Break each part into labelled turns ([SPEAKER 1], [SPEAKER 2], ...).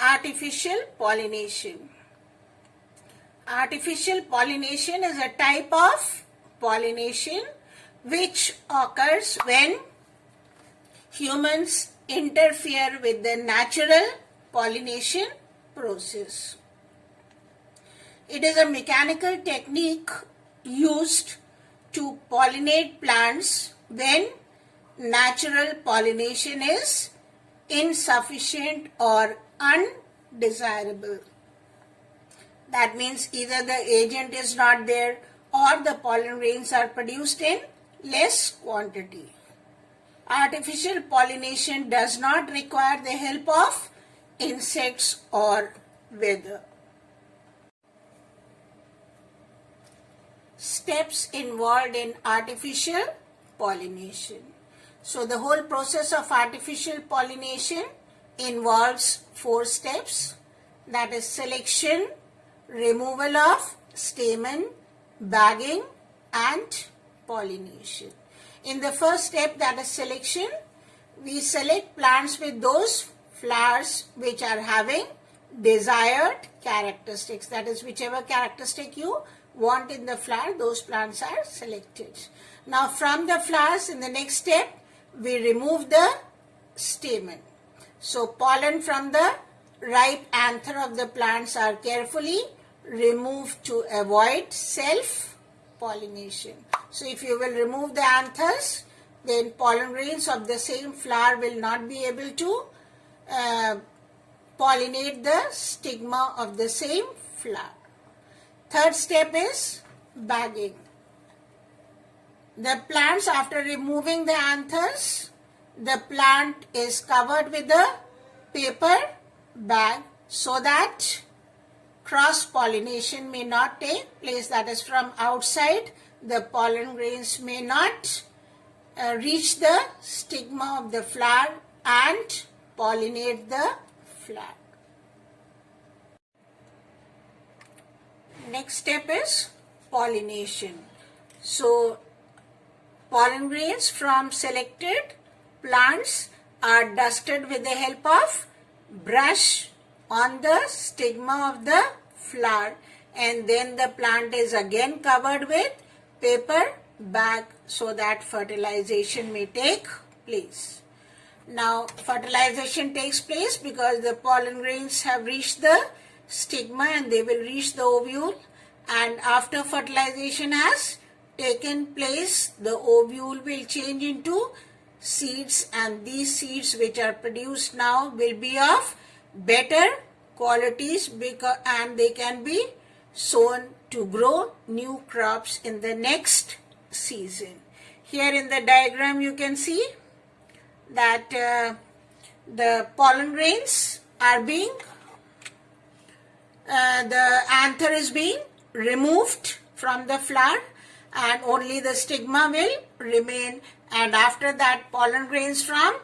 [SPEAKER 1] Artificial pollination. Artificial pollination is a type of pollination which occurs when humans interfere with the natural pollination process. It is a mechanical technique used to pollinate plants when natural pollination is insufficient or undesirable. That means either the agent is not there or the pollen grains are produced in less quantity. Artificial pollination does not require the help of insects or weather. Steps involved in artificial pollination. So the whole process of artificial pollination involves 4 steps, that is selection, removal of stamen, bagging and pollination. In the first step, that is selection, we select plants with those flowers which are having desired characteristics, that is whichever characteristic you want in the flower, those plants are selected. Now from the flowers, in the next step, we remove the stamen. So pollen from the ripe anther of the plants are carefully removed to avoid self-pollination. So if you will remove the anthers, then pollen grains of the same flower will not be able to pollinate the stigma of the same flower. Third step is bagging. The plants, after removing the anthers, the plant is covered with a paper bag so that cross-pollination may not take place. That is, from outside, the pollen grains may not reach the stigma of the flower and pollinate the flower. Next step is pollination. So pollen grains from selected plants are dusted with the help of brush on the stigma of the flower, and then the plant is again covered with paper bag so that fertilization may take place. Now fertilization takes place because the pollen grains have reached the stigma and they will reach the ovule, and after fertilization has taken place, the ovule will change into seeds, and these seeds which are produced now will be of better qualities and they can be sown to grow new crops in the next season. Here in the diagram you can see that the pollen grains are being the anther is being removed from the flower and only the stigma will remain, and after that pollen grains from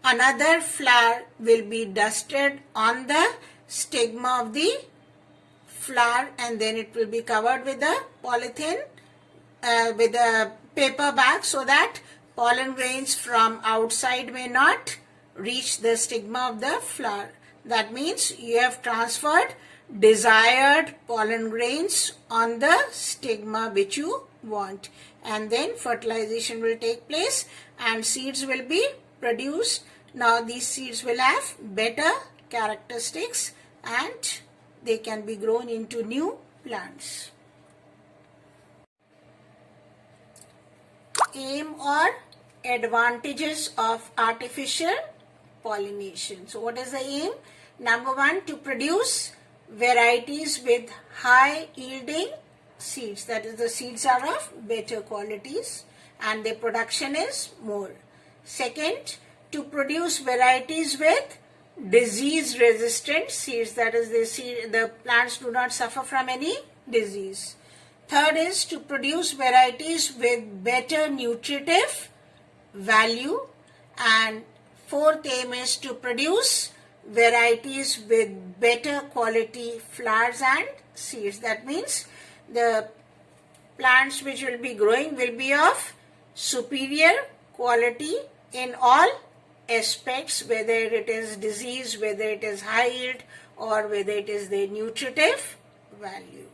[SPEAKER 1] another flower will be dusted on the stigma of the flower, and then it will be covered with a polythene with a paper bag so that pollen grains from outside may not reach the stigma of the flower. That means you have transferred desired pollen grains on the stigma which you want, and then fertilization will take place and seeds will be produced. Now these seeds will have better characteristics and they can be grown into new plants. Aim or advantages of artificial pollination. So what is the aim? Number 1, to produce varieties with high yielding seeds, that is the seeds are of better qualities and their production is more. Second, to produce varieties with disease resistant seeds, that is the plants do not suffer from any disease. Third is to produce varieties with better nutritive value, and fourth aim is to produce varieties with better quality flowers and seeds. That means the plants which will be growing will be of superior quality in all aspects, whether it is disease, whether it is height, or whether it is the nutritive value.